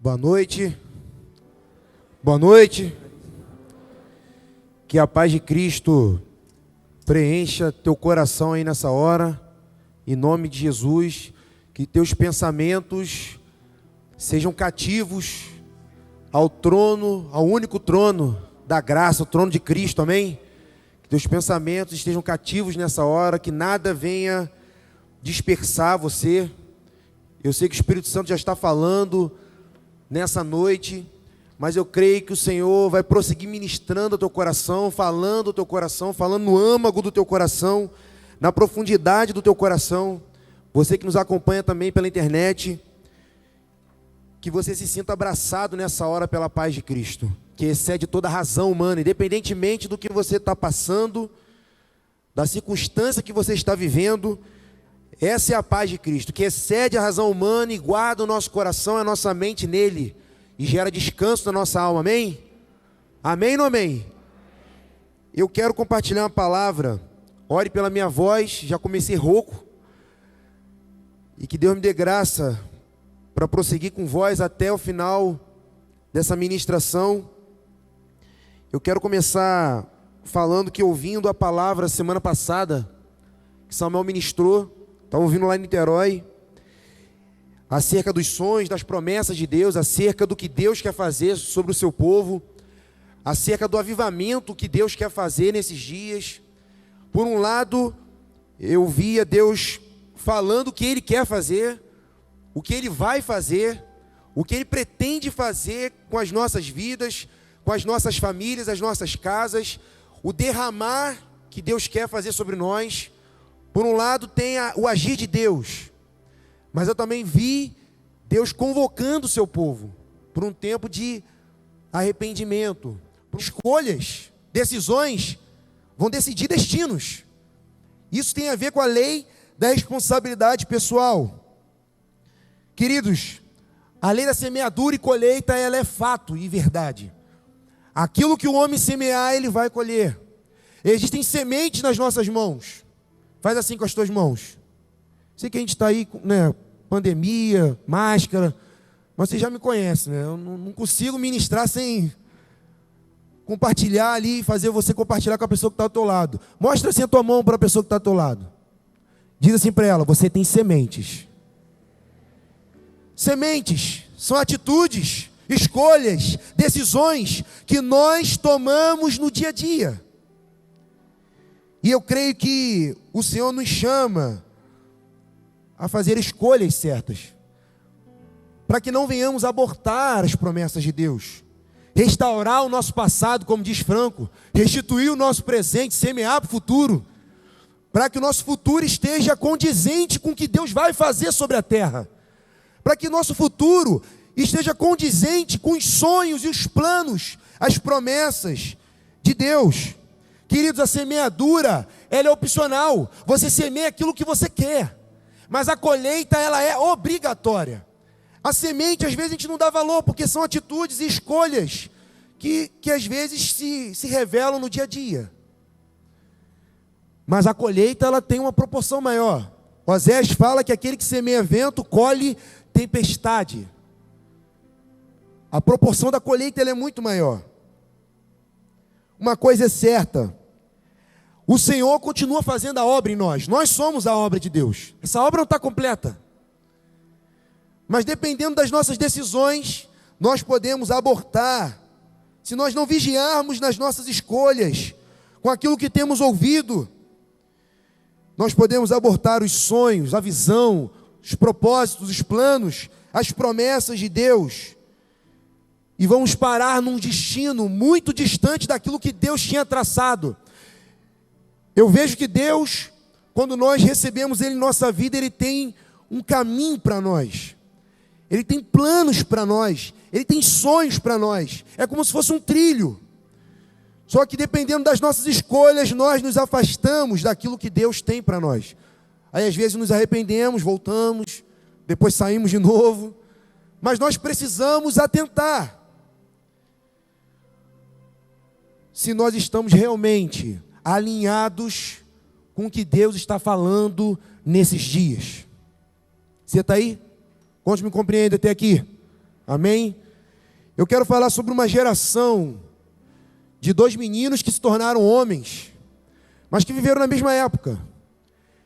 Boa noite. Boa noite. Que a paz de Cristo preencha teu coração aí nessa hora, em nome de Jesus. Que teus pensamentos sejam cativos ao trono, ao único trono da graça, o trono de Cristo, amém? Que teus pensamentos estejam cativos nessa hora, que nada venha dispersar você. Eu sei que o Espírito Santo já está falando nessa noite, mas eu creio que o Senhor vai prosseguir ministrando ao teu coração, falando ao teu coração, falando no âmago do teu coração, na profundidade do teu coração. Você que nos acompanha também pela internet, que você se sinta abraçado nessa hora pela paz de Cristo, que excede toda a razão humana, independentemente do que você está passando, da circunstância que você está vivendo. Essa é a paz de Cristo, que excede a razão humana e guarda o nosso coração e a nossa mente nele, e gera descanso na nossa alma, amém? Amém ou não amém? Eu quero compartilhar uma palavra. Ore pela minha voz, já comecei rouco, e que Deus me dê graça para prosseguir com voz até o final dessa ministração. Eu quero começar falando que, ouvindo a palavra semana passada, que Samuel ministrou, estava ouvindo lá em Niterói, acerca dos sonhos, das promessas de Deus, acerca do que Deus quer fazer sobre o seu povo, acerca do avivamento que Deus quer fazer nesses dias. Por um lado, eu via Deus falando o que Ele quer fazer, o que Ele vai fazer, o que Ele pretende fazer com as nossas vidas, com as nossas famílias, as nossas casas, o derramar que Deus quer fazer sobre nós. Por um lado tem o agir de Deus, mas eu também vi Deus convocando o seu povo por um tempo de arrependimento. Escolhas, decisões vão decidir destinos. Isso tem a ver com a lei da responsabilidade pessoal. Queridos, a lei da semeadura e colheita, ela é fato e verdade. Aquilo que o homem semear, ele vai colher. Existem sementes nas nossas mãos. Faz assim com as tuas mãos. Sei que a gente está aí, né, pandemia, máscara, mas você já me conhece, né? Eu não consigo ministrar sem compartilhar ali, fazer você compartilhar com a pessoa que está ao teu lado. Mostra assim a tua mão para a pessoa que está ao teu lado. Diz assim para ela: você tem sementes. Sementes são atitudes, escolhas, decisões que nós tomamos no dia a dia. E eu creio que o Senhor nos chama a fazer escolhas certas, para que não venhamos abortar as promessas de Deus, restaurar o nosso passado, como diz Franco, restituir o nosso presente, semear para o futuro, para que o nosso futuro esteja condizente com o que Deus vai fazer sobre a terra, para que o nosso futuro esteja condizente com os sonhos e os planos, as promessas de Deus. Queridos, a semeadura, ela é opcional. Você semeia aquilo que você quer, mas a colheita, ela é obrigatória. A semente, às vezes, a gente não dá valor, porque são atitudes e escolhas que às vezes se revelam no dia a dia. Mas a colheita, ela tem uma proporção maior. Osés fala que aquele que semeia vento, colhe tempestade. A proporção da colheita, ela é muito maior. Uma coisa é certa: o Senhor continua fazendo a obra em nós. Nós somos a obra de Deus. Essa obra não está completa, mas dependendo das nossas decisões, nós podemos abortar. Se nós não vigiarmos nas nossas escolhas, com aquilo que temos ouvido, nós podemos abortar os sonhos, a visão, os propósitos, os planos, as promessas de Deus, e vamos parar num destino muito distante daquilo que Deus tinha traçado. Eu vejo que Deus, quando nós recebemos Ele em nossa vida, Ele tem um caminho para nós. Ele tem planos para nós. Ele tem sonhos para nós. É como se fosse um trilho. Só que dependendo das nossas escolhas, nós nos afastamos daquilo que Deus tem para nós. Aí às vezes nos arrependemos, voltamos, depois saímos de novo. Mas nós precisamos atentar se nós estamos realmente alinhados com o que Deus está falando nesses dias. Você está aí? Quantos me compreendem até aqui? Amém? Eu quero falar sobre uma geração de dois meninos que se tornaram homens, mas que viveram na mesma época.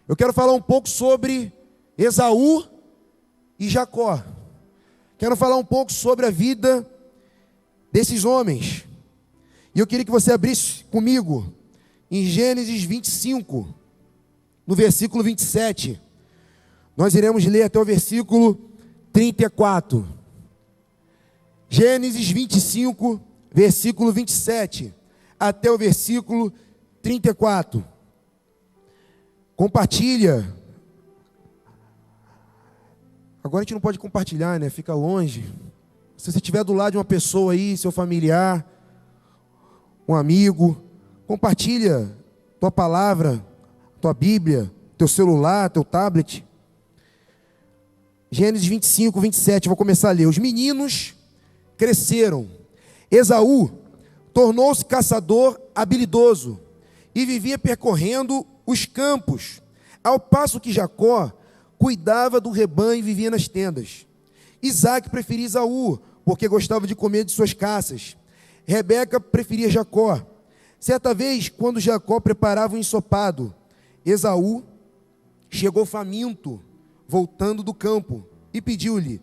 Eu quero falar um pouco sobre Esaú e Jacó. Quero falar um pouco sobre a vida desses homens. E eu queria que você abrisse comigo em Gênesis 25, no versículo 27. Nós iremos ler até o versículo 34. Gênesis 25, versículo 27, até o versículo 34. Compartilha. Agora a gente não pode compartilhar, né? Fica longe. Se você estiver do lado de uma pessoa aí, seu familiar, um amigo, compartilha tua palavra, tua Bíblia, teu celular, teu tablet. Gênesis 25, 27, vou começar a ler. Os meninos cresceram. Esaú tornou-se caçador habilidoso e vivia percorrendo os campos, ao passo que Jacó cuidava do rebanho e vivia nas tendas. Isaque preferia Esaú, porque gostava de comer de suas caças. Rebeca preferia Jacó. Certa vez, quando Jacó preparava um ensopado, Esaú chegou faminto, voltando do campo, e pediu-lhe: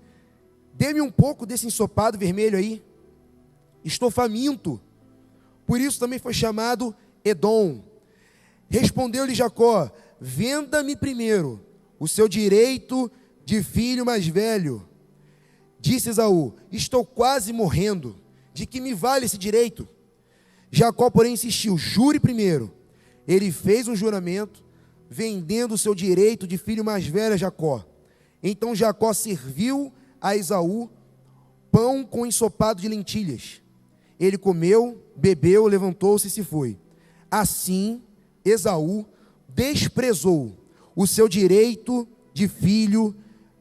dê-me um pouco desse ensopado vermelho aí. Estou faminto. Por isso também foi chamado Edom. Respondeu-lhe Jacó: venda-me primeiro o seu direito de filho mais velho. Disse Esaú: estou quase morrendo. De que me vale esse direito? Jacó, porém, insistiu: jure primeiro. Ele fez um juramento, vendendo o seu direito de filho mais velho a Jacó. Então Jacó serviu a Esaú pão com ensopado de lentilhas. Ele comeu, bebeu, levantou-se e se foi. Assim, Esaú desprezou o seu direito de filho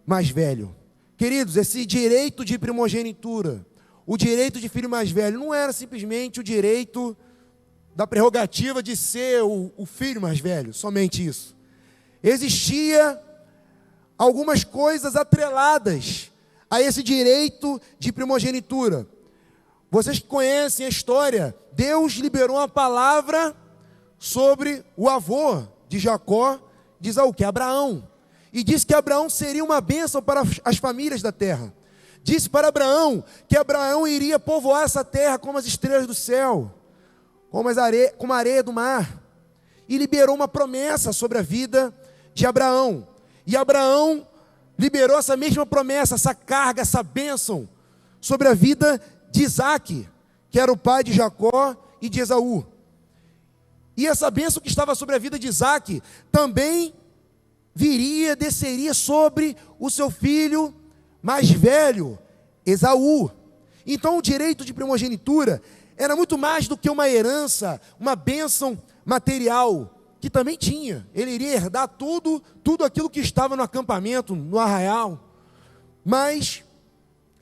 mais velho. Queridos, esse direito de primogenitura, o direito de filho mais velho, não era simplesmente o direito da prerrogativa de ser o filho mais velho, somente isso. Existia algumas coisas atreladas a esse direito de primogenitura. Vocês que conhecem a história, Deus liberou uma palavra sobre o avô de Jacó, de Esaú, que é Abraão. E disse que Abraão seria uma bênção para as famílias da terra. Disse para Abraão que Abraão iria povoar essa terra como as estrelas do céu, como a areia do mar. E liberou uma promessa sobre a vida de Abraão. E Abraão liberou essa mesma promessa, essa carga, essa bênção sobre a vida de Isaque, que era o pai de Jacó e de Esaú. E essa bênção que estava sobre a vida de Isaque também desceria sobre o seu filho mais velho, Esaú. Então o direito de primogenitura era muito mais do que uma herança, uma bênção material, que também tinha. Ele iria herdar tudo aquilo que estava no acampamento, no arraial. Mas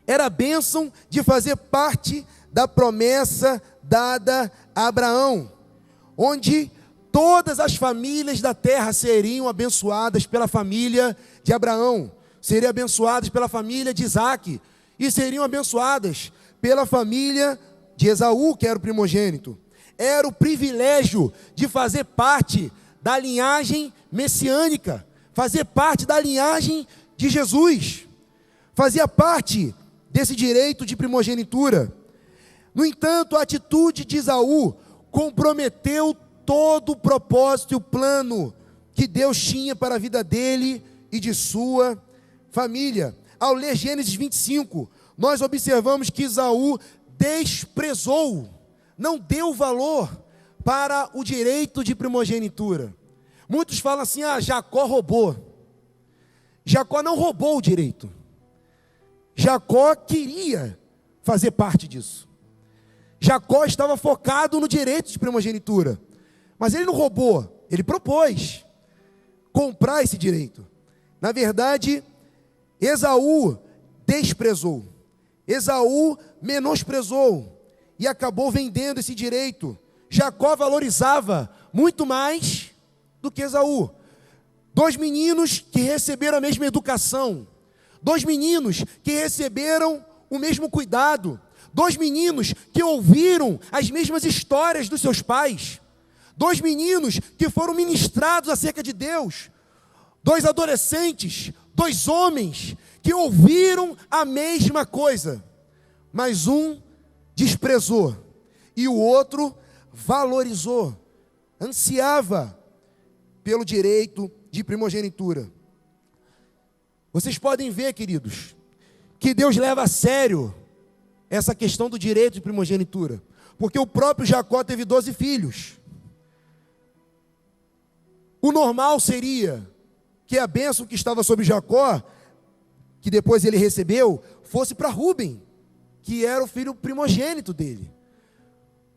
era a bênção de fazer parte da promessa dada a Abraão, onde todas as famílias da terra seriam abençoadas pela família de Abraão, seriam abençoadas pela família de Isaque, e seriam abençoadas pela família de Esaú, que era o primogênito. Era o privilégio de fazer parte da linhagem messiânica, fazer parte da linhagem de Jesus, fazia parte desse direito de primogenitura. No entanto, a atitude de Esaú comprometeu todo o propósito e o plano que Deus tinha para a vida dele e de sua família. Ao ler Gênesis 25, nós observamos que Esaú desprezou, não deu valor para o direito de primogenitura. Muitos falam assim: Jacó roubou. Jacó não roubou o direito. Jacó queria fazer parte disso. Jacó estava focado no direito de primogenitura, mas ele não roubou, ele propôs comprar esse direito. Na verdade, Esaú desprezou, Esaú menosprezou e acabou vendendo esse direito. Jacó valorizava muito mais do que Esaú. Dois meninos que receberam a mesma educação, dois meninos que receberam o mesmo cuidado. 2 meninos que ouviram as mesmas histórias dos seus pais. 2 meninos que foram ministrados acerca de Deus. 2 adolescentes, 2 homens que ouviram a mesma coisa, mas um desprezou e o outro valorizou, ansiava pelo direito de primogenitura. Vocês podem ver, queridos, que Deus leva a sério essa questão do direito de primogenitura, porque o próprio Jacó teve 12 filhos. O normal seria que a bênção que estava sobre Jacó, que depois ele recebeu, fosse para Rúben, que era o filho primogênito dele.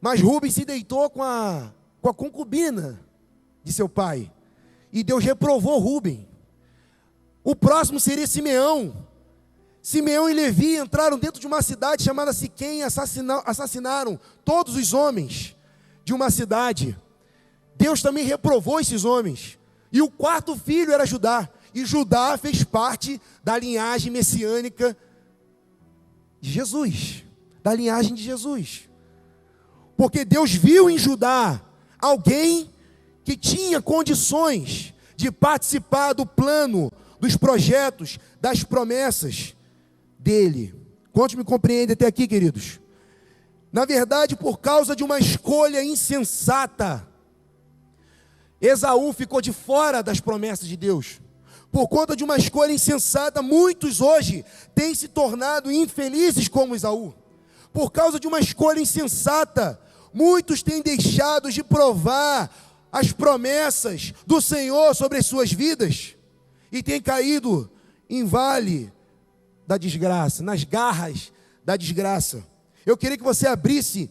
Mas Rúben se deitou com a concubina de seu pai, e Deus reprovou Rúben. O próximo seria Simeão. Simeão e Levi entraram dentro de uma cidade chamada Siquém e assassinaram todos os homens de uma cidade. Deus também reprovou esses homens. E o 4º filho era Judá. E Judá fez parte da linhagem messiânica de Jesus, da linhagem de Jesus. Porque Deus viu em Judá alguém que tinha condições de participar do plano, dos projetos, das promessas dele. Quantos me compreendem até aqui, queridos? Na verdade, por causa de uma escolha insensata, Esaú ficou de fora das promessas de Deus. Por conta de uma escolha insensata, muitos hoje têm se tornado infelizes como Esaú. Por causa de uma escolha insensata, muitos têm deixado de provar as promessas do Senhor sobre as suas vidas e têm caído em vale da desgraça, nas garras da desgraça. Eu queria que você abrisse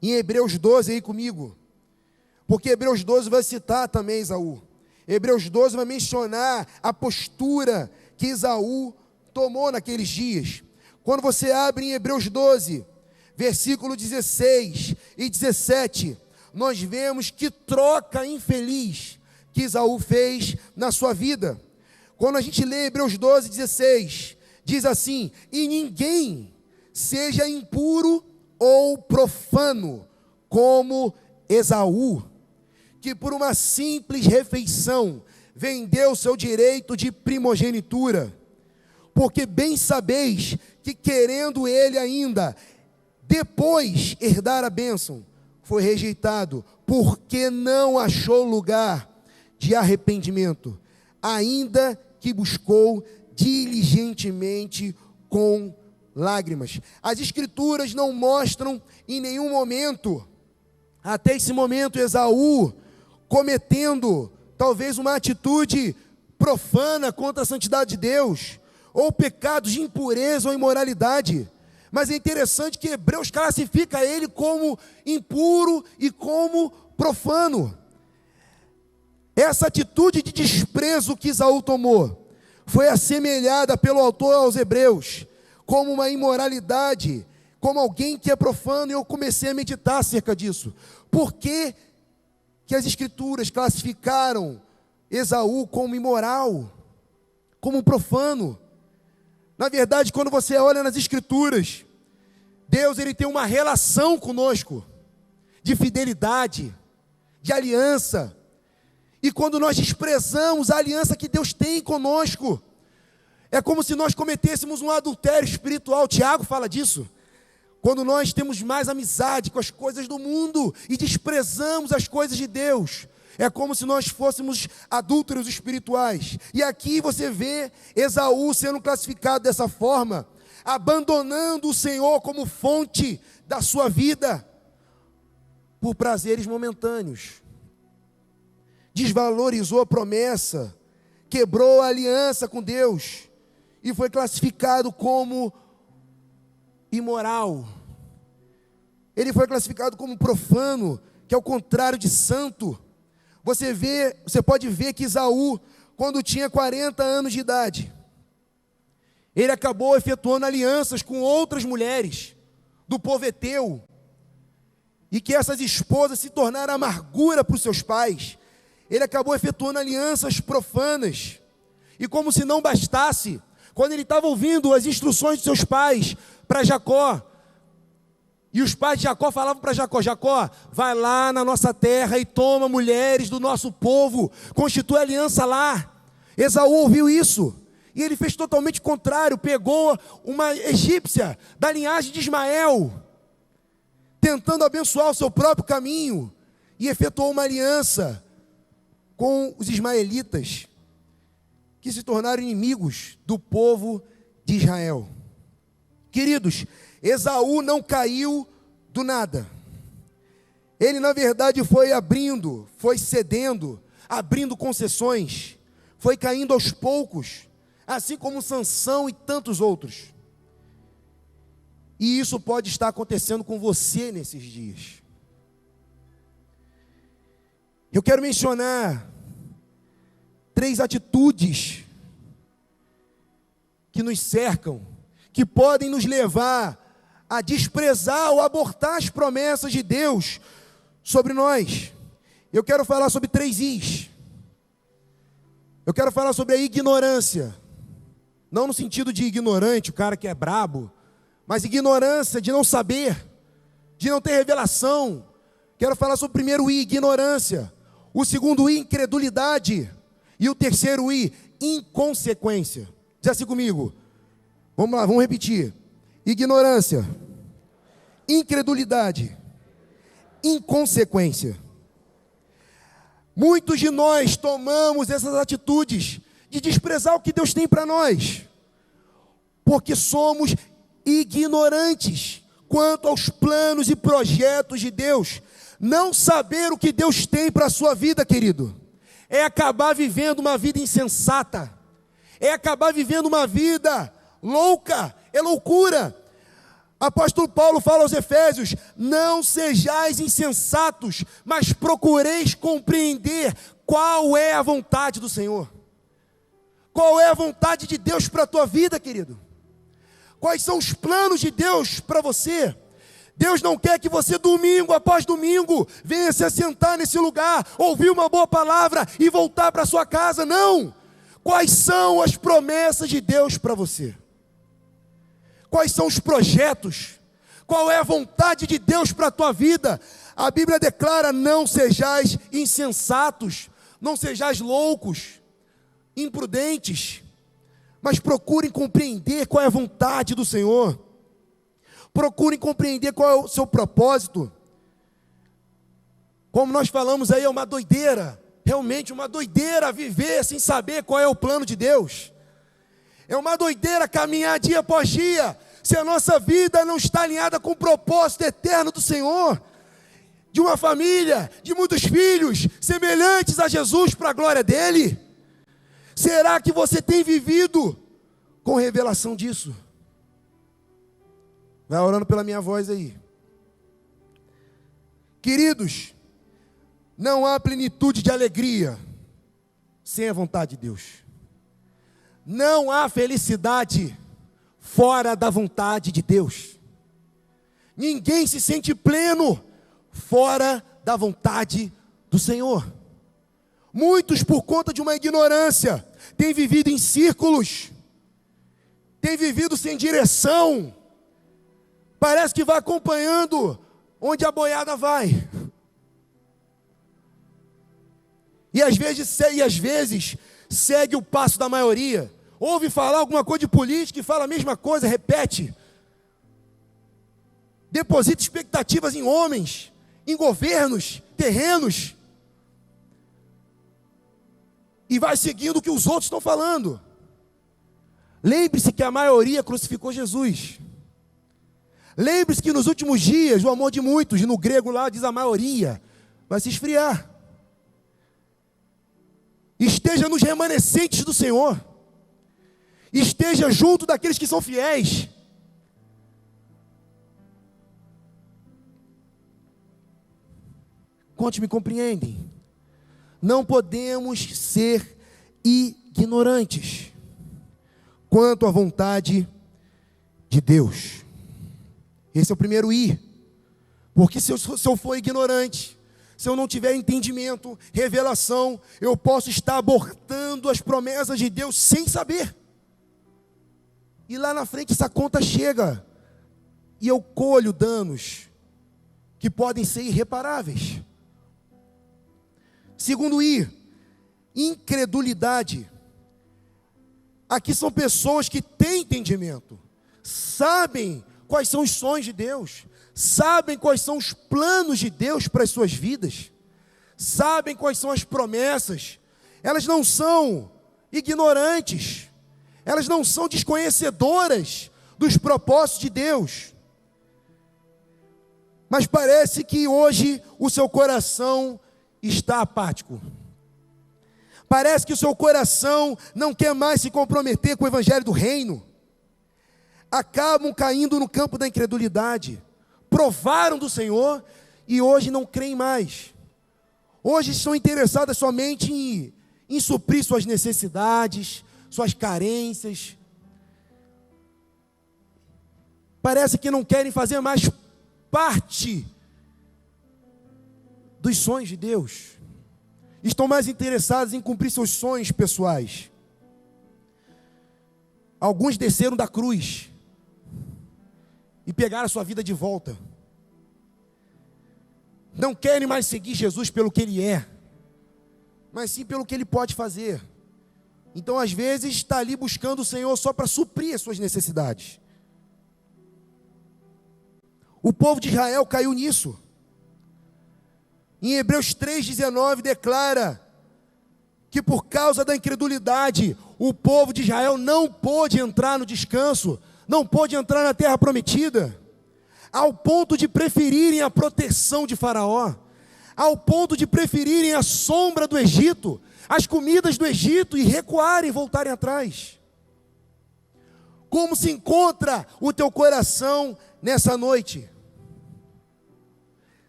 em Hebreus 12 aí comigo, porque Hebreus 12 vai citar também Esaú. Hebreus 12 vai mencionar a postura que Esaú tomou naqueles dias. Quando você abre em Hebreus 12, versículo 16 e 17, nós vemos que troca infeliz que Esaú fez na sua vida. Quando a gente lê Hebreus 12, 16, diz assim: e ninguém seja impuro ou profano como Esaú, que por uma simples refeição vendeu seu direito de primogenitura. Porque bem sabeis que querendo ele ainda depois herdar a bênção, foi rejeitado, porque não achou lugar de arrependimento, ainda que buscou diligentemente com lágrimas. As escrituras não mostram em nenhum momento, até esse momento, Esaú cometendo talvez uma atitude profana contra a santidade de Deus, ou pecados de impureza ou imoralidade. Mas é interessante que Hebreus classifica ele como impuro e como profano. Essa atitude de desprezo que Esaú tomou foi assemelhada pelo autor aos Hebreus como uma imoralidade, como alguém que é profano, e eu comecei a meditar acerca disso. Por que as escrituras classificaram Esaú como imoral, como profano? Na verdade, quando você olha nas escrituras, Deus ele tem uma relação conosco, de fidelidade, de aliança. E quando nós desprezamos a aliança que Deus tem conosco, é como se nós cometêssemos um adultério espiritual. Tiago fala disso. Quando nós temos mais amizade com as coisas do mundo e desprezamos as coisas de Deus, é como se nós fôssemos adúlteros espirituais. E aqui você vê Esaú sendo classificado dessa forma, abandonando o Senhor como fonte da sua vida, por prazeres momentâneos. Desvalorizou a promessa, quebrou a aliança com Deus, e foi classificado como imoral. Ele foi classificado como profano, que é o contrário de santo. Você pode ver que Esaú, quando tinha 40 anos de idade, ele acabou efetuando alianças com outras mulheres do povo heteu, e que essas esposas se tornaram amargura para os seus pais. Ele acabou efetuando alianças profanas, e como se não bastasse, quando ele estava ouvindo as instruções de seus pais para Jacó, e os pais de Jacó falavam para Jacó: Jacó, vai lá na nossa terra e toma mulheres do nosso povo, constitui aliança lá. Esaú ouviu isso, e ele fez totalmente o contrário, pegou uma egípcia da linhagem de Ismael, tentando abençoar o seu próprio caminho, e efetuou uma aliança com os ismaelitas, que se tornaram inimigos do povo de Israel. Queridos, Esaú não caiu do nada. Ele, na verdade, foi abrindo, foi cedendo, abrindo concessões, foi caindo aos poucos, assim como Sansão e tantos outros. E isso pode estar acontecendo com você nesses dias. Eu quero mencionar 3 atitudes que nos cercam, que podem nos levar a desprezar ou abortar as promessas de Deus sobre nós. Eu quero falar sobre 3 Is. Eu quero falar sobre a ignorância. Não no sentido de ignorante, o cara que é brabo, mas ignorância de não saber, de não ter revelação. Quero falar sobre o primeiro I, ignorância. O segundo I, incredulidade. E o terceiro I, inconsequência. Diz assim comigo. Vamos lá, vamos repetir. Ignorância, incredulidade, inconsequência. Muitos de nós tomamos essas atitudes de desprezar o que Deus tem para nós, porque somos ignorantes quanto aos planos e projetos de Deus. Não saber o que Deus tem para a sua vida, querido, é acabar vivendo uma vida insensata, é acabar vivendo uma vida louca, é loucura. Apóstolo Paulo fala aos Efésios: não sejais insensatos, mas procureis compreender qual é a vontade do Senhor. Qual é a vontade de Deus para a tua vida, querido? Quais são os planos de Deus para você? Deus não quer que você, domingo após domingo, venha se assentar nesse lugar, ouvir uma boa palavra e voltar para sua casa. Não! Quais são as promessas de Deus para você? Quais são os projetos? Qual é a vontade de Deus para a tua vida? A Bíblia declara: não sejais insensatos, não sejais loucos, imprudentes, mas procurem compreender qual é a vontade do Senhor. Procurem compreender qual é o seu propósito. Como nós falamos aí, é uma doideira, realmente uma doideira viver sem saber qual é o plano de Deus. É uma doideira caminhar dia após dia, se a nossa vida não está alinhada com o propósito eterno do Senhor, de uma família, de muitos filhos, semelhantes a Jesus para a glória dEle. Será que você tem vivido com revelação disso? Vai orando pela minha voz aí. Queridos, não há plenitude de alegria sem a vontade de Deus. Não há felicidade fora da vontade de Deus. Ninguém se sente pleno fora da vontade do Senhor. Muitos, por conta de uma ignorância, têm vivido em círculos, têm vivido sem direção. Parece que vai acompanhando onde a boiada vai. E às vezes segue o passo da maioria. Ouve falar alguma coisa de política e fala a mesma coisa, repete. Deposita expectativas em homens, em governos, terrenos. E vai seguindo o que os outros estão falando. Lembre-se que a maioria crucificou Jesus. Lembre-se que nos últimos dias, o amor de muitos, e no grego lá diz a maioria, vai se esfriar. Esteja nos remanescentes do Senhor. Esteja junto daqueles que são fiéis. Quantos me compreendem? Não podemos ser ignorantes quanto à vontade de Deus. Esse é o primeiro I. Porque se eu for ignorante, se eu não tiver entendimento, revelação, eu posso estar abortando as promessas de Deus sem saber. e lá na frente essa conta chega, e eu colho danos que podem ser irreparáveis. Segundo I, incredulidade. Aqui são pessoas que têm entendimento, sabem quais são os sonhos de Deus, sabem quais são os planos de Deus para as suas vidas, sabem quais são as promessas. Elas não são ignorantes, elas não são desconhecedoras dos propósitos de Deus. Mas parece que hoje o seu coração está apático. Parece que o seu coração não quer mais se comprometer com o evangelho do reino. Acabam caindo no campo da incredulidade. Provaram do Senhor e hoje não creem mais. Hoje estão interessadas somente em suprir suas necessidades, suas carências. Parece que não querem fazer mais parte dos sonhos de Deus. Estão mais interessados em cumprir seus sonhos pessoais. Alguns desceram da cruz e pegaram a sua vida de volta. Não querem mais seguir Jesus pelo que Ele é, mas sim pelo que Ele pode fazer. Então, às vezes, está ali buscando o Senhor só para suprir as suas necessidades. O povo de Israel caiu nisso. Em Hebreus 3,19 declara que por causa da incredulidade, o povo de Israel não pôde entrar no descanso, não pôde entrar na terra prometida, ao ponto de preferirem a proteção de Faraó, ao ponto de preferirem a sombra do Egito, as comidas do Egito, e recuarem, voltarem atrás. Como se encontra o teu coração nessa noite?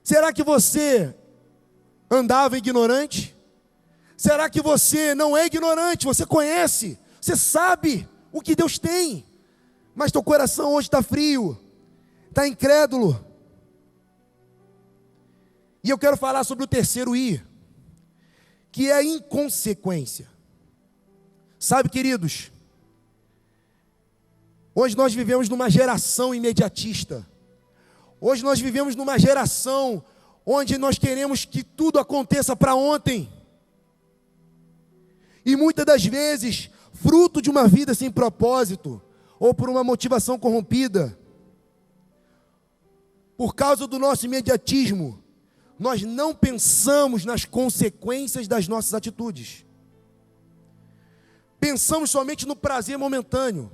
Será que você andava ignorante? Será que você não é ignorante? Você conhece, você sabe o que Deus tem, mas teu coração hoje está frio, está incrédulo. E eu quero falar sobre o terceiro I, que é a inconsequência. Sabe, queridos, hoje nós vivemos numa geração imediatista. Hoje nós vivemos numa geração onde nós queremos que tudo aconteça para ontem. E muitas das vezes, fruto de uma vida sem propósito, ou por uma motivação corrompida, por causa do nosso imediatismo, nós não pensamos nas consequências das nossas atitudes. Pensamos somente no prazer momentâneo.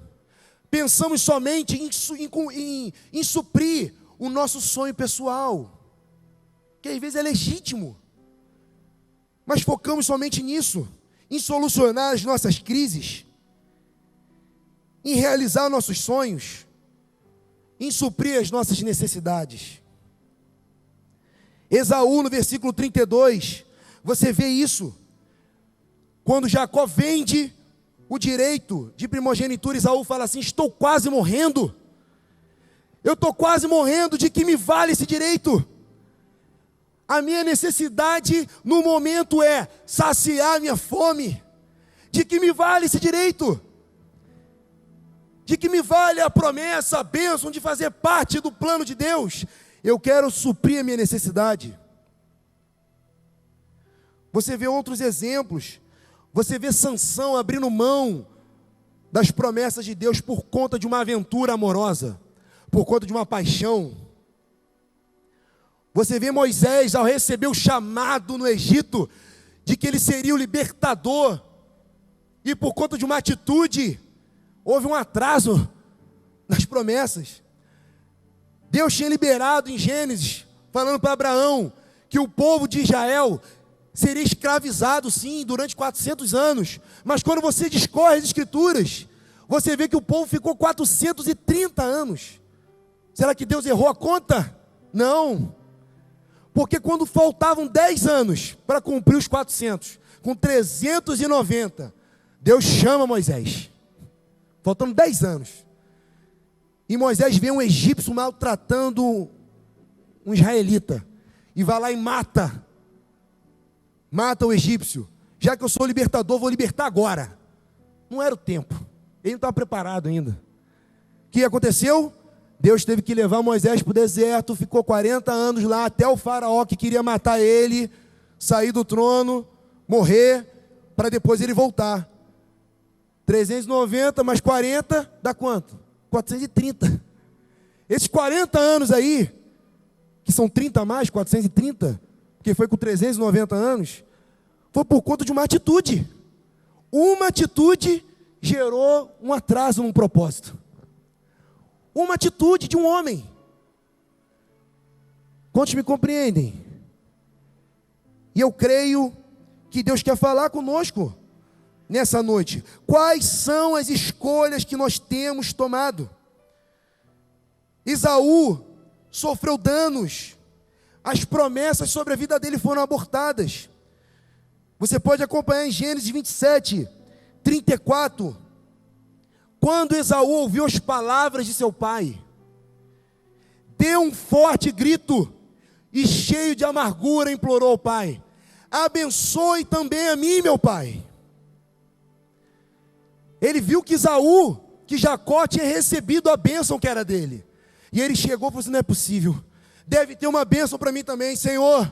Pensamos somente em suprir o nosso sonho pessoal, que às vezes é legítimo, mas focamos somente nisso, em solucionar as nossas crises, em realizar nossos sonhos, em suprir as nossas necessidades. Esaú, no versículo 32, você vê isso, quando Jacó vende o direito de primogenitura, Esaú fala assim: estou quase morrendo, eu estou quase morrendo, de que me vale esse direito? A minha necessidade no momento é saciar a minha fome. De que me vale esse direito? De que me vale a promessa, a bênção de fazer parte do plano de Deus? Eu quero suprir a minha necessidade. Você vê outros exemplos. Você vê Sansão abrindo mão das promessas de Deus por conta de uma aventura amorosa, por conta de uma paixão. Você vê Moisés, ao receber o chamado no Egito, de que ele seria o libertador, e por conta de uma atitude, houve um atraso nas promessas. Deus tinha liberado em Gênesis, falando para Abraão, que o povo de Israel seria escravizado sim, durante 400 anos, mas quando você discorre as escrituras, você vê que o povo ficou 430 anos. Será que Deus errou a conta? Não. Porque quando faltavam 10 anos para cumprir os 400, com 390, Deus chama Moisés, faltando 10 anos, e Moisés vê um egípcio maltratando um israelita, e vai lá e mata o egípcio. Já que eu sou libertador, vou libertar agora. Não era o tempo, ele não estava preparado ainda. que aconteceu? Deus teve que levar Moisés para o deserto, ficou 40 anos lá, até o faraó que queria matar ele, sair do trono, morrer, para depois ele voltar. 390 mais 40, dá quanto? 430. Esses 40 anos aí, que são 30 a mais, 430, que foi com 390 anos, foi por conta de uma atitude. Uma atitude gerou um atraso num propósito. Uma atitude de um homem. Quantos me compreendem? E eu creio que Deus quer falar conosco nessa noite. Quais são as escolhas que nós temos tomado? Esaú sofreu danos. As promessas sobre a vida dele foram abortadas. Você pode acompanhar em Gênesis 27, 34. Quando Esaú ouviu as palavras de seu pai, deu um forte grito e cheio de amargura implorou ao pai: abençoe também a mim, meu pai. Ele viu que Jacó tinha recebido a bênção que era dele. E ele chegou e falou assim: não é possível, deve ter uma bênção para mim também, Senhor.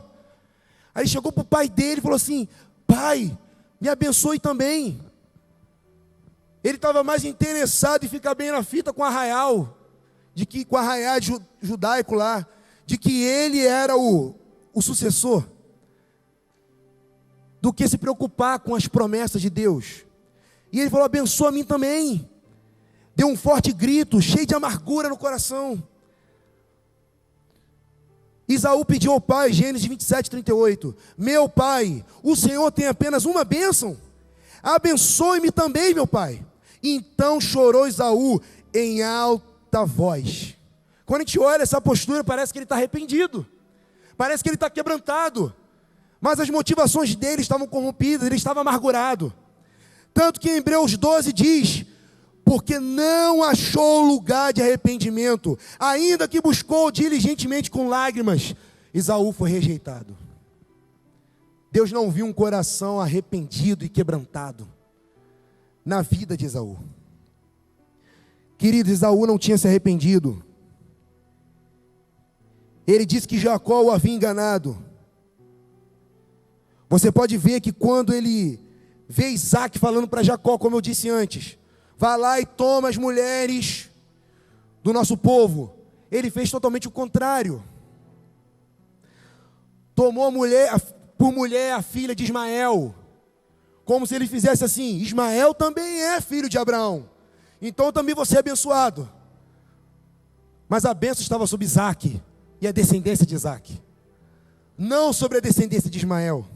Aí ele chegou para o pai dele e falou assim: pai, me abençoe também. Ele estava mais interessado em ficar bem na fita com o arraial, com o arraial judaico lá, de que ele era o sucessor, do que se preocupar com as promessas de Deus. E ele falou: abençoa a mim também. Deu um forte grito, cheio de amargura no coração. Esaú pediu ao pai, Gênesis 27, 38, meu pai, o Senhor tem apenas uma bênção, abençoe-me também, meu pai. Então chorou Esaú em alta voz. Quando a gente olha essa postura, parece que ele está arrependido, parece que ele está quebrantado, mas as motivações dele estavam corrompidas, ele estava amargurado. Tanto que em Hebreus 12 diz: porque não achou lugar de arrependimento, ainda que buscou diligentemente com lágrimas, Esaú foi rejeitado. Deus não viu um coração arrependido e quebrantado na vida de Esaú. Querido, Esaú não tinha se arrependido. Ele disse que Jacó o havia enganado. Você pode ver que quando ele vê Isaac falando para Jacó, como eu disse antes, vá lá e toma as mulheres do nosso povo, ele fez totalmente o contrário. Tomou por mulher a filha de Ismael, como se ele fizesse assim: Ismael também é filho de Abraão, então também você é abençoado. Mas a bênção estava sobre Isaac e a descendência de Isaac, não sobre a descendência de Ismael.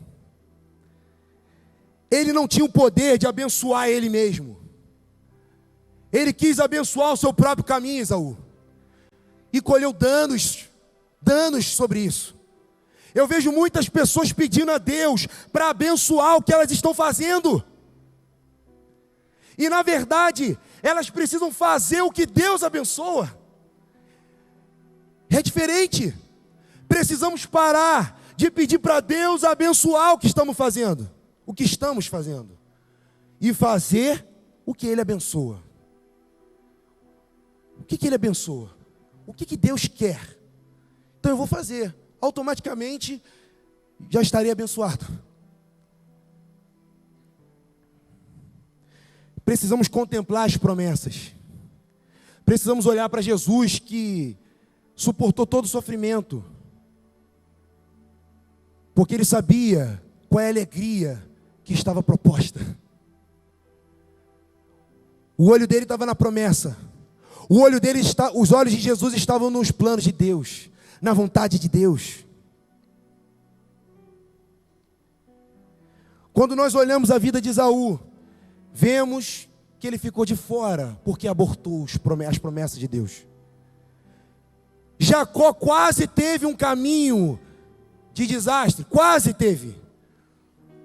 Ele não tinha o poder de abençoar ele mesmo. Ele quis abençoar o seu próprio caminho, Esaú, e colheu danos sobre isso. Eu vejo muitas pessoas pedindo a Deus para abençoar o que elas estão fazendo, e na verdade, elas precisam fazer o que Deus abençoa. É diferente. Precisamos parar de pedir para Deus abençoar o que estamos fazendo, e fazer o que Ele abençoa. O que Ele abençoa? O que Deus quer? Então eu vou fazer, automaticamente já estarei abençoado. Precisamos contemplar as promessas. Precisamos olhar para Jesus, que suportou todo o sofrimento, porque Ele sabia qual é a alegria que estava proposta. O olho dele estava na promessa. Os olhos de Jesus estavam nos planos de Deus, na vontade de Deus. Quando nós olhamos a vida de Esaú, vemos que ele ficou de fora, porque abortou as promessas de Deus. Jacó quase teve um caminho de desastre, quase teve,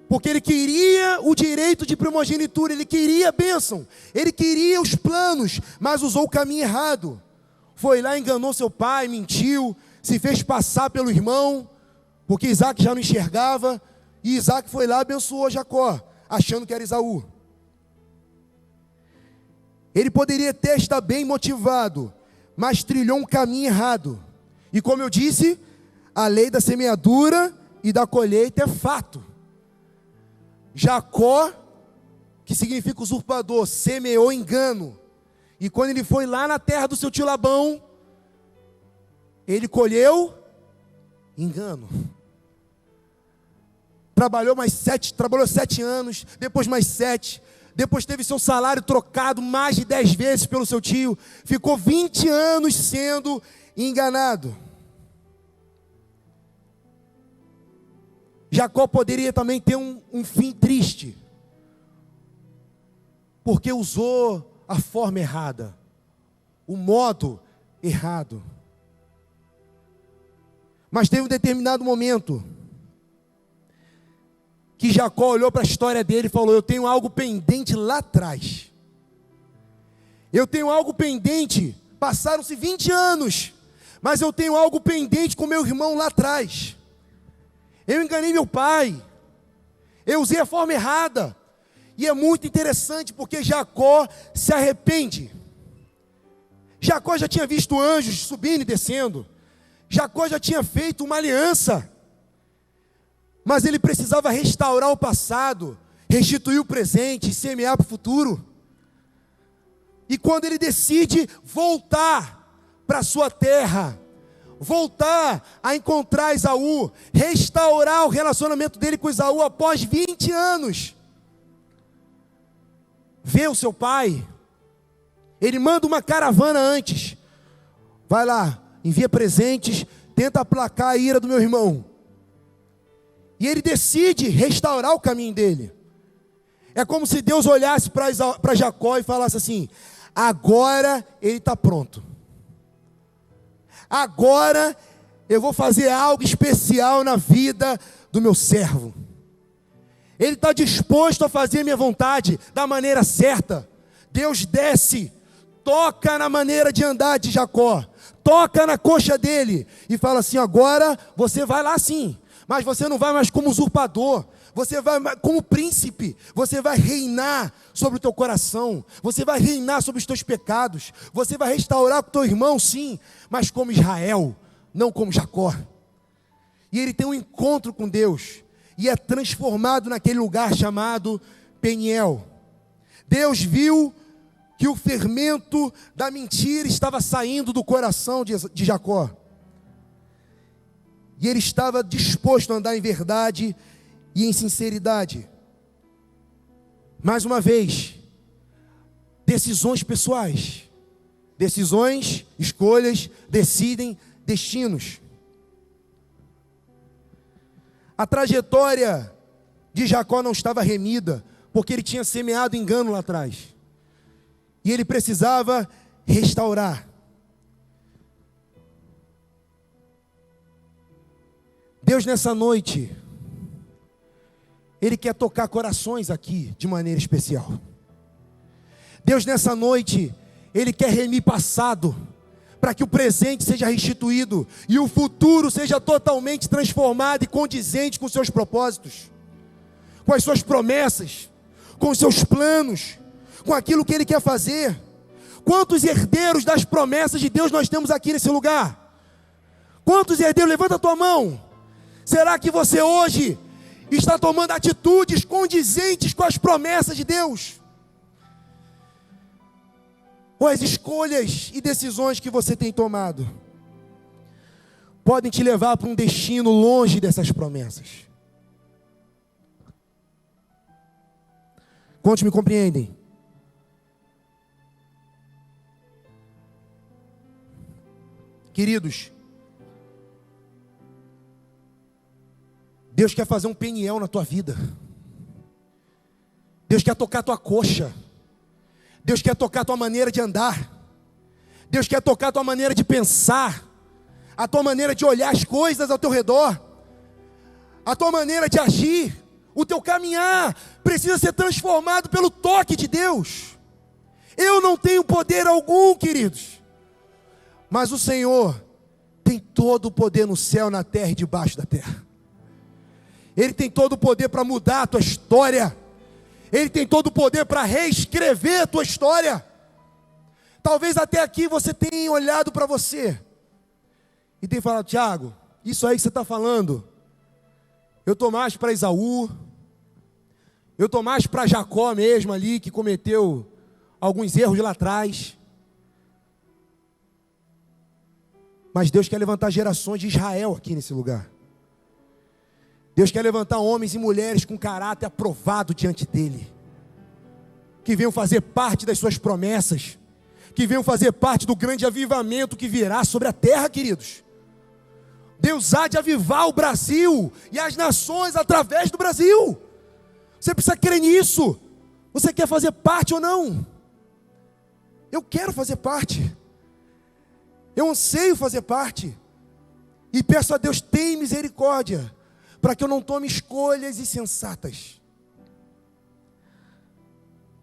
porque ele queria o direito de primogenitura, ele queria a bênção, ele queria os planos, mas usou o caminho errado. Foi lá, enganou seu pai, mentiu, se fez passar pelo irmão, porque Isaac já não enxergava, e Isaac foi lá e abençoou Jacó, achando que era Esaú. Ele poderia até estar bem motivado, mas trilhou um caminho errado. E como eu disse, a lei da semeadura e da colheita é fato. Jacó, que significa usurpador, semeou engano. E quando ele foi lá na terra do seu tio Labão, ele colheu engano. Trabalhou 7 anos, depois mais 7, depois teve seu salário trocado mais de 10 vezes pelo seu tio, ficou 20 anos sendo enganado. Jacó poderia também ter um fim triste, porque usou a forma errada, o modo errado. Mas teve um determinado momento que Jacó olhou para a história dele e falou: eu tenho algo pendente lá atrás. Eu tenho algo pendente, passaram-se 20 anos, mas eu tenho algo pendente com meu irmão lá atrás. Eu enganei meu pai, eu usei a forma errada. E é muito interessante porque Jacó se arrepende. Jacó já tinha visto anjos subindo e descendo. Jacó já tinha feito uma aliança. Mas ele precisava restaurar o passado, restituir o presente e semear para o futuro. E quando ele decide voltar para a sua terra, voltar a encontrar Esaú, restaurar o relacionamento dele com Esaú após 20 anos, vê o seu pai, ele manda uma caravana antes, vai lá, envia presentes, tenta aplacar a ira do meu irmão, e ele decide restaurar o caminho dele. É como se Deus olhasse para Jacó e falasse assim: agora ele está pronto, agora eu vou fazer algo especial na vida do meu servo. Ele está disposto a fazer a minha vontade da maneira certa. Deus desce, toca na maneira de andar de Jacó, toca na coxa dele e fala assim: agora você vai lá sim, mas você não vai mais como usurpador, você vai como príncipe, você vai reinar sobre o teu coração, você vai reinar sobre os teus pecados, você vai restaurar com o teu irmão sim, mas como Israel, não como Jacó. E ele tem um encontro com Deus, e é transformado naquele lugar chamado Peniel. Deus viu que o fermento da mentira estava saindo do coração de Jacó, e ele estava disposto a andar em verdade e em sinceridade. Mais uma vez, decisões pessoais, decisões, escolhas, decidem destinos. A trajetória de Jacó não estava remida, porque ele tinha semeado engano lá atrás, e ele precisava restaurar. Deus nessa noite, Ele quer tocar corações aqui de maneira especial. Deus nessa noite, Ele quer remir passado, para que o presente seja restituído e o futuro seja totalmente transformado e condizente com os seus propósitos, com as suas promessas, com os seus planos, com aquilo que Ele quer fazer. Quantos herdeiros das promessas de Deus nós temos aqui nesse lugar? Quantos herdeiros? Levanta a tua mão. Será que você hoje está tomando atitudes condizentes com as promessas de Deus? Ou as escolhas e decisões que você tem tomado podem te levar para um destino longe dessas promessas? Quantos me compreendem? Queridos, Deus quer fazer um Peniel na tua vida. Deus quer tocar a tua coxa. Deus quer tocar a tua maneira de andar. Deus quer tocar a tua maneira de pensar, a tua maneira de olhar as coisas ao teu redor, a tua maneira de agir. O teu caminhar precisa ser transformado pelo toque de Deus. Eu não tenho poder algum, queridos, mas o Senhor tem todo o poder no céu, na terra e debaixo da terra. Ele tem todo o poder para mudar a tua história. Ele tem todo o poder para reescrever a tua história. Talvez até aqui você tenha olhado para você e tenha falado: Tiago, isso aí que você está falando, eu estou mais para Esaú, eu estou mais para Jacó mesmo ali, que cometeu alguns erros lá atrás. Mas Deus quer levantar gerações de Israel aqui nesse lugar. Deus quer levantar homens e mulheres com caráter aprovado diante dEle, que venham fazer parte das suas promessas, que venham fazer parte do grande avivamento que virá sobre a terra, queridos. Deus há de avivar o Brasil e as nações através do Brasil. Você precisa crer nisso. Você quer fazer parte ou não? Eu quero fazer parte. Eu anseio fazer parte. E peço a Deus, tem misericórdia, para que eu não tome escolhas insensatas.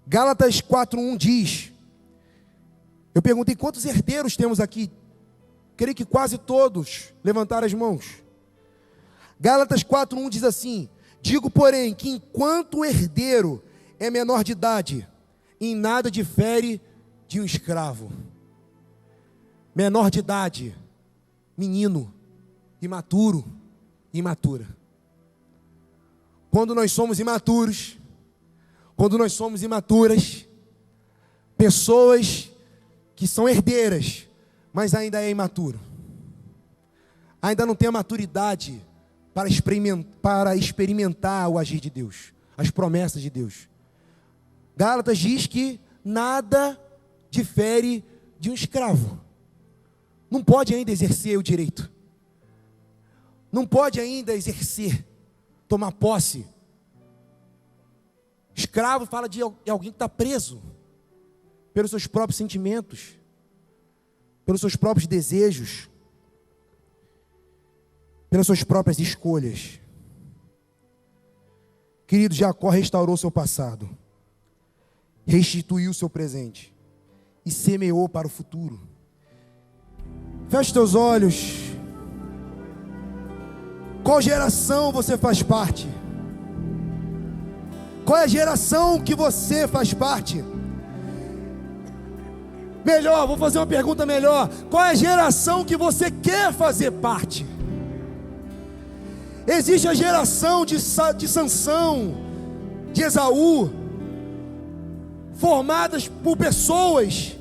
Gálatas 4:1 diz, eu perguntei quantos herdeiros temos aqui. Creio que quase todos levantaram as mãos. Gálatas 4:1 diz assim: digo, porém, que enquanto o herdeiro é menor de idade, em nada difere de um escravo. Menor de idade, menino, imaturo, imatura. Quando nós somos imaturos, quando nós somos imaturas, pessoas que são herdeiras, mas ainda é imaturo, ainda não tem a maturidade para experimentar o agir de Deus, as promessas de Deus. Gálatas diz que nada difere de um escravo. Não pode ainda exercer o direito, não pode ainda exercer, tomar posse. Escravo fala de alguém que está preso pelos seus próprios sentimentos, pelos seus próprios desejos, pelas suas próprias escolhas. Querido, Jacó restaurou seu passado, restituiu seu presente e semeou para o futuro. Feche teus olhos. Qual geração você faz parte? Qual é a geração que você faz parte? Melhor, vou fazer uma pergunta melhor. Qual é a geração que você quer fazer parte? Existe a geração de Sansão, de Esaú, formadas por pessoas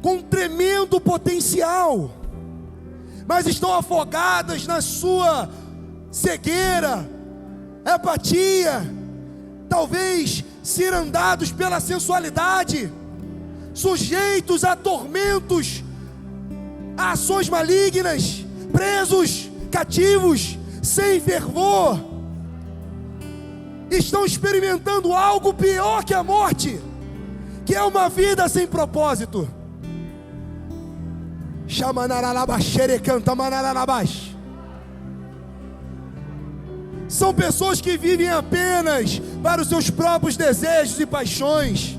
com um tremendo potencial, mas estão afogadas na sua cegueira, apatia, talvez cirandados pela sensualidade, sujeitos a tormentos, a ações malignas, presos, cativos, sem fervor, estão experimentando algo pior que a morte, que é uma vida sem propósito. São pessoas que vivem apenas para os seus próprios desejos e paixões,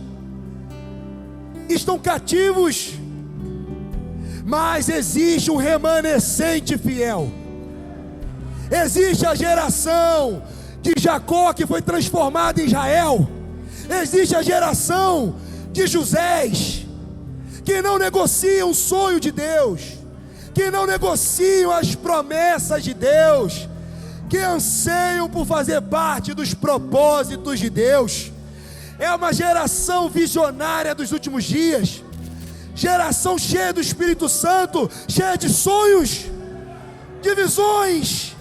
estão cativos, mas existe um remanescente fiel. Existe a geração de Jacó que foi transformada em Israel. Existe a geração de Josés que não negociam o sonho de Deus, que não negociam as promessas de Deus, que anseiam por fazer parte dos propósitos de Deus. É uma geração visionária dos últimos dias, geração cheia do Espírito Santo, cheia de sonhos, de visões.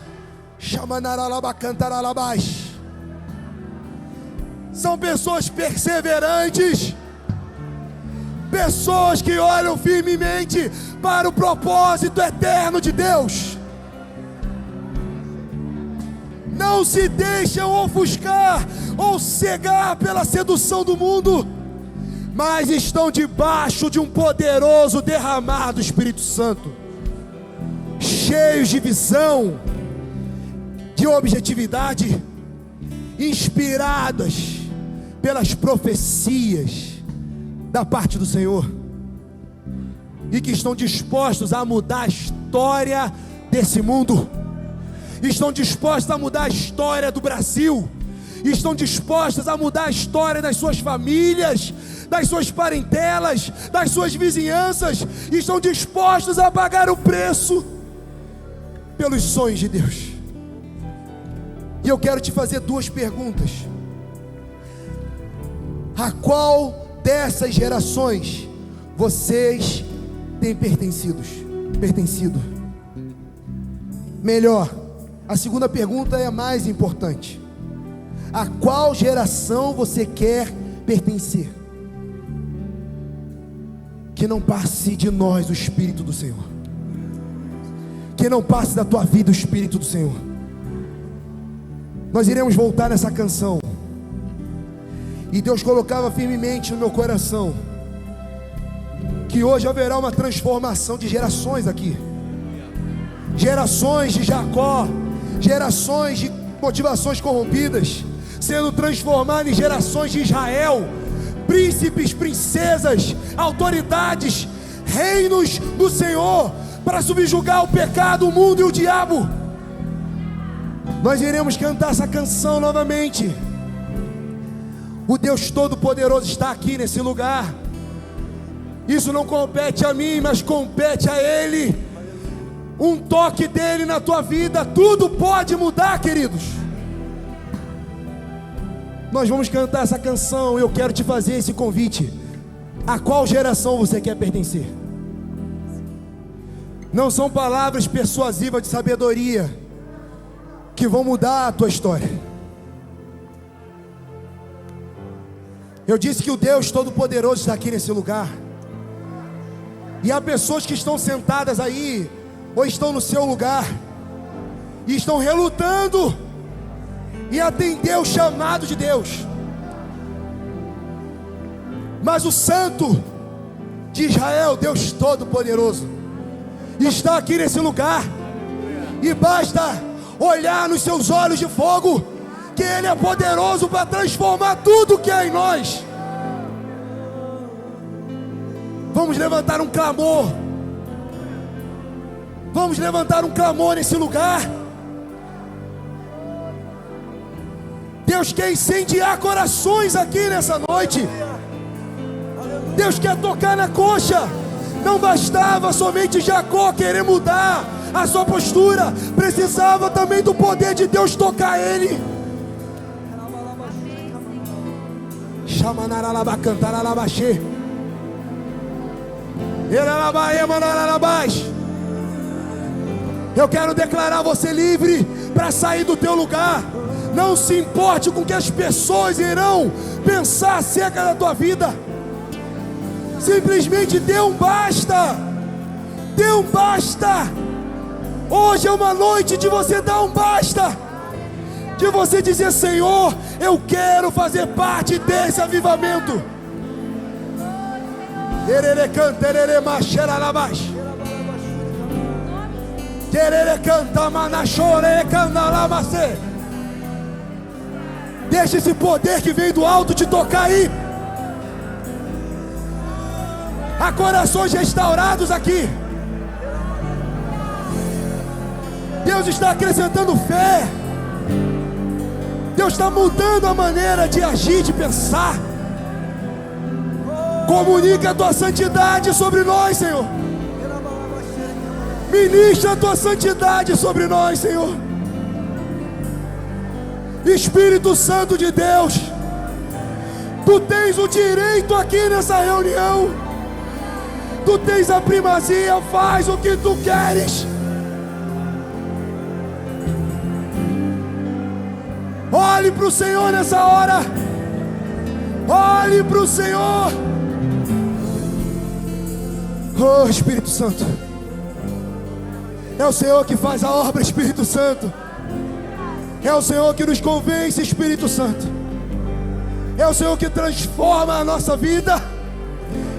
São pessoas perseverantes, pessoas que olham firmemente para o propósito eterno de Deus. Não se deixam ofuscar ou cegar pela sedução do mundo, mas estão debaixo de um poderoso derramado Espírito Santo, cheios de visão, de objetividade, inspiradas pelas profecias da parte do Senhor, e que estão dispostos a mudar a história desse mundo, estão dispostos a mudar a história do Brasil, estão dispostos a mudar a história das suas famílias, das suas parentelas, das suas vizinhanças, e estão dispostos a pagar o preço pelos sonhos de Deus. E eu quero te fazer duas perguntas: a qual dessas gerações vocês têm pertencido? Melhor, a segunda pergunta é a mais importante: a qual geração você quer pertencer? Que não passe de nós o Espírito do Senhor, que não passe da tua vida o Espírito do Senhor. Nós iremos voltar nessa canção, e Deus colocava firmemente no meu coração que hoje haverá uma transformação de gerações aqui. Gerações de Jacó, gerações de motivações corrompidas, sendo transformadas em gerações de Israel, príncipes, princesas, autoridades, reinos do Senhor, para subjugar o pecado, o mundo e o diabo. Nós iremos cantar essa canção novamente. O Deus Todo-Poderoso está aqui nesse lugar. Isso não compete a mim, mas compete a Ele. Um toque dEle na tua vida, tudo pode mudar, queridos. Nós vamos cantar essa canção. Eu quero te fazer esse convite: a qual geração você quer pertencer? Não são palavras persuasivas de sabedoria que vão mudar a tua história. Eu disse que o Deus Todo-Poderoso está aqui nesse lugar. E há pessoas que estão sentadas aí, ou estão no seu lugar, e estão relutando em atender o chamado de Deus. Mas o Santo de Israel, Deus Todo-Poderoso, está aqui nesse lugar. E basta olhar nos seus olhos de fogo, que Ele é poderoso para transformar tudo que é em nós. Vamos levantar um clamor. Vamos levantar um clamor nesse lugar. Deus quer incendiar corações aqui nessa noite. Deus quer tocar na coxa. Não bastava somente Jacó querer mudar a sua postura, precisava também do poder de Deus tocar ele. Eu quero declarar você livre para sair do teu lugar. Não se importe com o que as pessoas irão pensar acerca da tua vida. Simplesmente dê um basta. Dê um basta. Hoje é uma noite de você dar um basta, de você dizer: Senhor, eu quero fazer parte desse avivamento. Deixa esse poder que vem do alto te tocar aí. Há corações restaurados aqui. Deus está acrescentando fé. Deus está mudando a maneira de agir, de pensar. Comunica a tua santidade sobre nós, Senhor. Ministra a tua santidade sobre nós, Senhor. Espírito Santo de Deus, Tu tens o direito aqui nessa reunião. Tu tens a primazia, faz o que Tu queres. Olhe para o Senhor nessa hora. Olhe para o Senhor. Oh, Espírito Santo, é o Senhor que faz a obra, Espírito Santo. É o Senhor que nos convence, Espírito Santo. É o Senhor que transforma a nossa vida.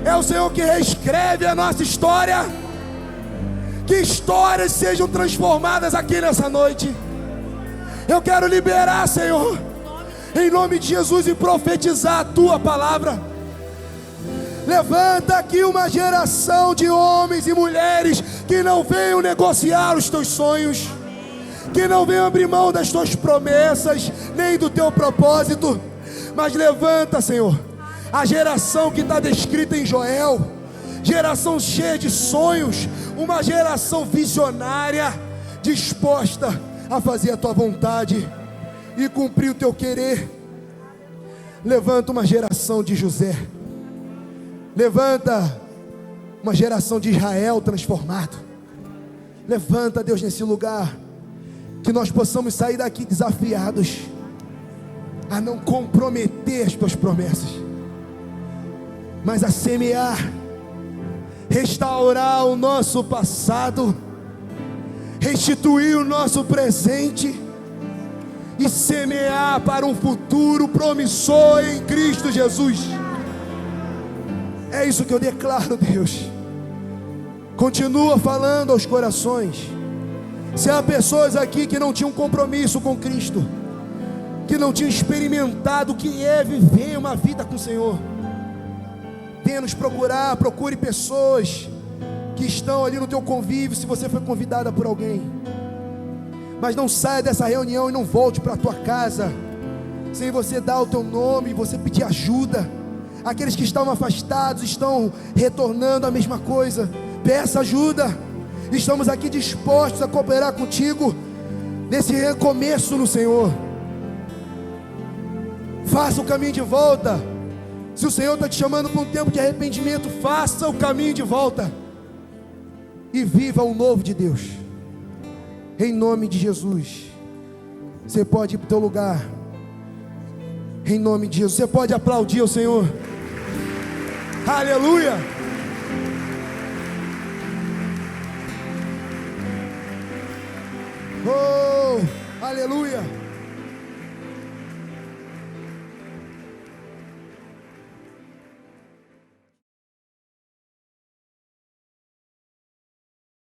É o Senhor que reescreve a nossa história. Que histórias sejam transformadas aqui nessa noite. Eu quero liberar, Senhor, em nome de Jesus, e profetizar a Tua palavra. Levanta aqui uma geração de homens e mulheres que não venham negociar os Teus sonhos, que não venham abrir mão das Tuas promessas, nem do Teu propósito. Mas levanta, Senhor, a geração que está descrita em Joel, geração cheia de sonhos, uma geração visionária, disposta a fazer a tua vontade e cumprir o teu querer. Levanta uma geração de José, levanta uma geração de Israel transformado. Levanta, Deus, nesse lugar, que nós possamos sair daqui desafiados a não comprometer as tuas promessas, mas a semear, restaurar o nosso passado, restituir o nosso presente e semear para um futuro promissor em Cristo Jesus. É isso que eu declaro, Deus. Continua falando aos corações. Se há pessoas aqui que não tinham compromisso com Cristo, que não tinham experimentado o que é viver uma vida com o Senhor, venha nos procurar. Procure pessoas que estão ali no teu convívio, se você foi convidada por alguém. Mas não saia dessa reunião e não volte para a tua casa sem você dar o teu nome e você pedir ajuda. Aqueles que estavam afastados estão retornando a mesma coisa. Peça ajuda. Estamos aqui dispostos a cooperar contigo nesse recomeço no Senhor. Faça o caminho de volta. Se o Senhor está te chamando para um tempo de arrependimento, faça o caminho de volta e viva o novo de Deus, em nome de Jesus. Você pode ir para o teu lugar, em nome de Jesus. Você pode aplaudir ao Senhor. Aleluia. Oh, aleluia.